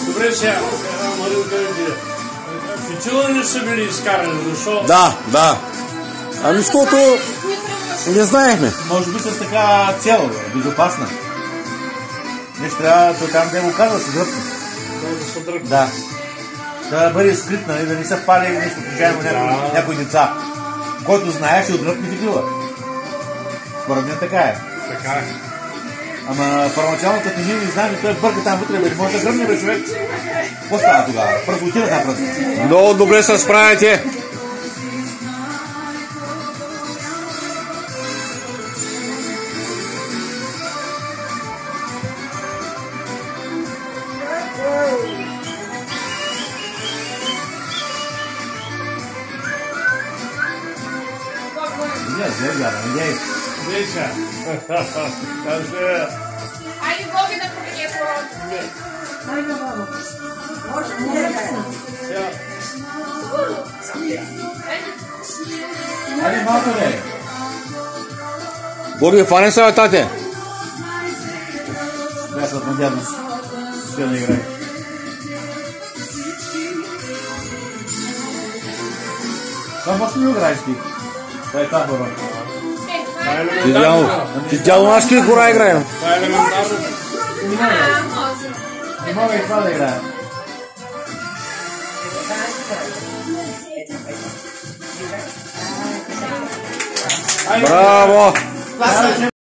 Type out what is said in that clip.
Добре, сега, официално не са били изкарани, защо? Да. Ами, защото не знаехме. Може би с така цел, безопасна. Нещо трябва там да го казва, се дръпне. Да. Да бъде скрит, нали, да не се пали нещо, случайно някои деца. Който знае, ще отдръпне такива. Според мен така е. Така е. Ама първоначално, като ние не знаем, той бърка там вътре, бе, може да гръмне, бе, човек. Какво става тогава? Пръв отидах на пръст. Много добре се справяте. Deixa. Aí eu vou vir na cozinha pronto. Aí não vamos. Hoje não é. Али малко не. Боги, фане са, тате. Аз съм надявам се. Ще да играе. Това може ли играеш ти? Това е тази хора. Ти дядо наш какви кора играем? Това е елементарно. Не мога и това да играе. Браво!